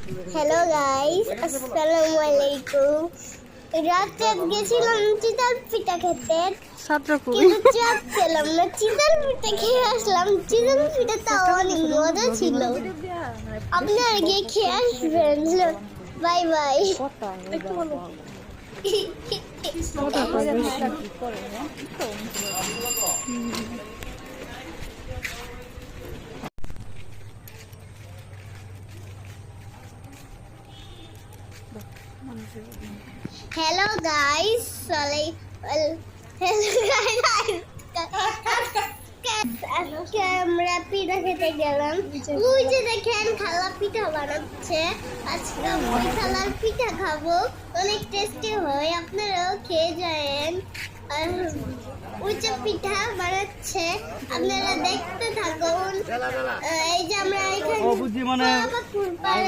Hello guys, আসসালামু আলাইকুম। রাতে গেছিলাম চিতল পিঠা খেতে, কিন্তু চাপ ছিলাম না। চিতল পিঠা খেয়ে আসলাম। চিতল পিঠাটা অনেক মজা ছিল। আপনারা গিয়ে খেয়ে আসবেন। Bye bye. হ্যালো গাইস, আজকে আমরা পিঠা খেতে গেলাম। ওই যে দেখেন খালা পিঠা বানাচ্ছে। আজকে ওই খালার পিঠা খাবো, অনেক টেস্টি হয়, আপনারাও খেয়ে যায়েন। আর ওই যে পিঠা বানাচ্ছে, আপনারা দেখতে থাকুন। এই যে আমরা এখানে